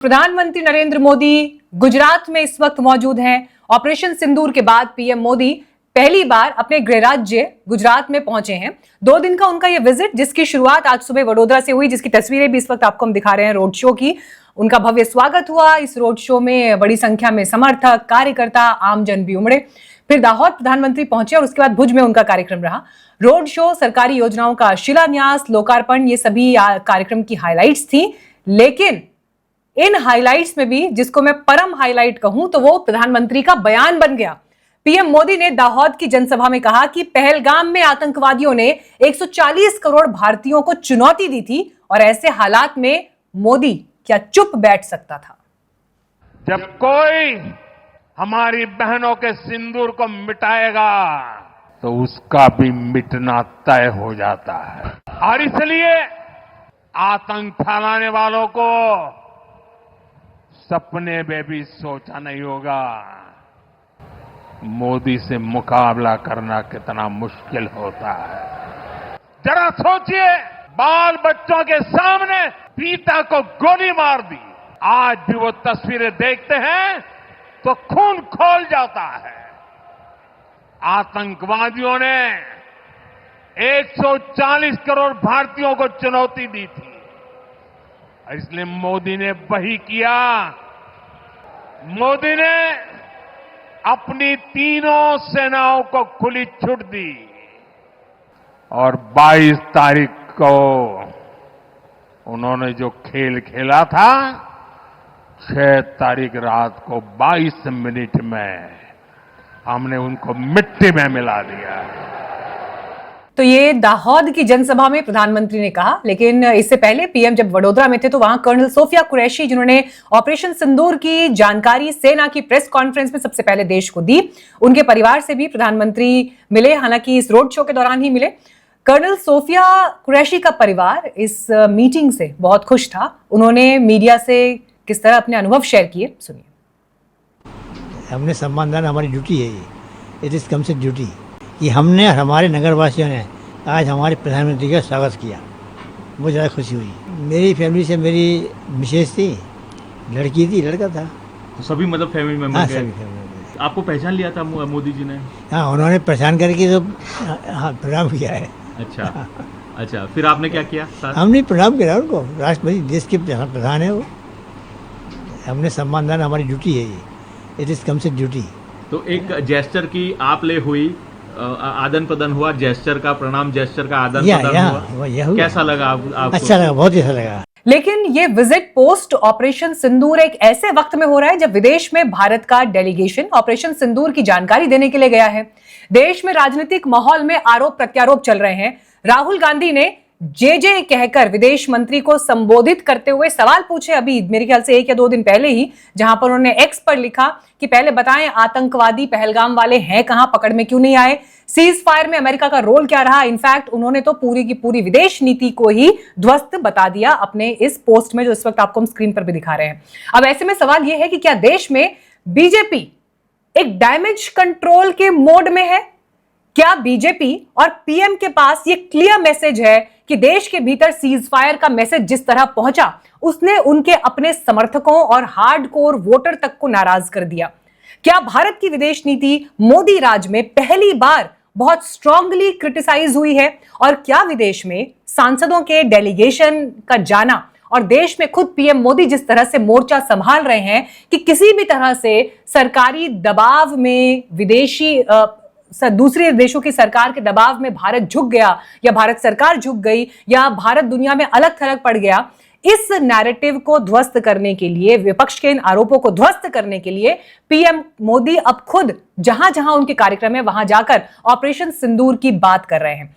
प्रधानमंत्री नरेंद्र मोदी गुजरात में इस वक्त मौजूद हैं। ऑपरेशन सिंदूर के बाद पीएम मोदी पहली बार अपने गृह राज्य गुजरात में पहुंचे हैं। 2 दिन का उनका यह विजिट, जिसकी शुरुआत आज सुबह वडोदरा से हुई, जिसकी तस्वीरें भी इस वक्त आपको हम दिखा रहे हैं रोड शो की। उनका भव्य स्वागत हुआ। इस रोड शो में बड़ी संख्या में समर्थक, कार्यकर्ता, आमजन भी उमड़े। फिर दाहोद प्रधानमंत्री पहुंचे और उसके बाद भुज में उनका कार्यक्रम रहा। रोड शो, सरकारी योजनाओं का शिलान्यास, लोकार्पण, ये सभी कार्यक्रम की हाईलाइट्स थी। लेकिन इन हाइलाइट्स में भी जिसको मैं परम हाइलाइट कहूं तो वो प्रधानमंत्री का बयान बन गया। पीएम मोदी ने दाहोद की जनसभा में कहा कि पहलगाम में आतंकवादियों ने 140 करोड़ भारतीयों को चुनौती दी थी और ऐसे हालात में मोदी क्या चुप बैठ सकता था। जब कोई हमारी बहनों के सिंदूर को मिटाएगा तो उसका भी मिटना तय हो जाता है। और इसलिए आतंक फैलाने वालों को सपने में भी सोचा नहीं होगा मोदी से मुकाबला करना कितना मुश्किल होता है। जरा सोचिए, बाल बच्चों के सामने पिता को गोली मार दी। आज भी वो तस्वीरें देखते हैं तो खून खौल जाता है। आतंकवादियों ने 140 करोड़ भारतीयों को चुनौती दी थी। इसलिए मोदी ने वही किया। मोदी ने अपनी तीनों सेनाओं को खुली छूट दी और 22 तारीख को उन्होंने जो खेल खेला था, 6 तारीख रात को 22 मिनट में हमने उनको मिट्टी में मिला दिया। तो ये दाहोद की जनसभा में प्रधानमंत्री ने कहा। लेकिन इससे पहले पीएम जब वडोदरा में थे तो वहां कर्नल सोफिया कुरैशी, जिन्होंने ऑपरेशन सिंदूर की जानकारी सेना की प्रेस कॉन्फ्रेंस में सबसे पहले देश को दी, उनके परिवार से भी प्रधानमंत्री मिले। हालांकि इस रोड शो के दौरान ही मिले। कर्नल सोफिया कुरैशी का परिवार इस मीटिंग से बहुत खुश था। उन्होंने मीडिया से किस तरह अपने अनुभव शेयर किए, सुनिए। हमने सम्मान देना हमारी ड्यूटी है। ये इट इज कम से ड्यूटी। ये हमने हमारे नगरवासियों ने आज हमारे प्रधानमंत्री का स्वागत किया। मुझे ज़्यादा खुशी हुई। मेरी फैमिली से मेरी मिसेज थी, लड़की थी, लड़का था। तो सभी मतलब फैमिली मेंबर? हाँ, सभी फैमिली मेंबर। आपको पहचान लिया था मोदी जी ने? हाँ, उन्होंने पहचान करके तो हाँ प्रणाम किया है। अच्छा अच्छा, फिर आपने क्या किया? हमने प्रणाम किया उनको। राष्ट्रपति देश के प्रधान है वो। हमने सम्मान देना हमारी ड्यूटी है। ये इट इज़ कम से ड्यूटी। तो एक जेस्चर की आप ले हुई, आदान प्रदान हुआ, जेस्चर का प्रणाम, जेस्चर का आदान प्रदान हुआ। कैसा लगा आपको? अच्छा लगा, बहुत अच्छा लगा। लेकिन ये विजिट पोस्ट ऑपरेशन सिंदूर एक ऐसे वक्त में हो रहा है जब विदेश में भारत का डेलीगेशन ऑपरेशन सिंदूर की जानकारी देने के लिए गया है। देश में राजनीतिक माहौल में आरोप प्रत्यारोप चल रहे हैं। राहुल गांधी ने जे कहकर विदेश मंत्री को संबोधित करते हुए सवाल पूछे, अभी मेरे ख्याल से 1 या 2 दिन पहले ही, जहां पर उन्होंने एक्स पर लिखा कि पहले बताएं आतंकवादी पहलगाम वाले हैं कहां, पकड़ में क्यों नहीं आए, सीज फायर में अमेरिका का रोल क्या रहा। इनफैक्ट उन्होंने तो पूरी की पूरी विदेश नीति को ही ध्वस्त बता दिया अपने इस पोस्ट में, जो इस वक्त आपको हम स्क्रीन पर भी दिखा रहे हैं। अब ऐसे में सवाल यह है कि क्या देश में बीजेपी एक डैमेज कंट्रोल के मोड में है? क्या बीजेपी और पीएम के पास ये क्लियर मैसेज है कि देश के भीतर सीज फायर का मैसेज जिस तरह पहुंचा, उसने उनके अपने समर्थकों और हार्डकोर वोटर तक को नाराज कर दिया? क्या भारत की विदेश नीति मोदी राज में पहली बार बहुत स्ट्रांगली क्रिटिसाइज हुई है? और क्या विदेश में सांसदों के डेलीगेशन का जाना और देश में खुद पीएम मोदी जिस तरह से मोर्चा संभाल रहे हैं कि किसी भी तरह से सरकारी दबाव में, विदेशी दूसरे देशों की सरकार के दबाव में भारत झुक गया या भारत सरकार झुक गई या भारत दुनिया में अलग थलग पड़ गया, इस नैरेटिव को ध्वस्त करने के लिए, विपक्ष के इन आरोपों को ध्वस्त करने के लिए पीएम मोदी अब खुद जहां जहां उनके कार्यक्रम है वहां जाकर ऑपरेशन सिंदूर की बात कर रहे हैं।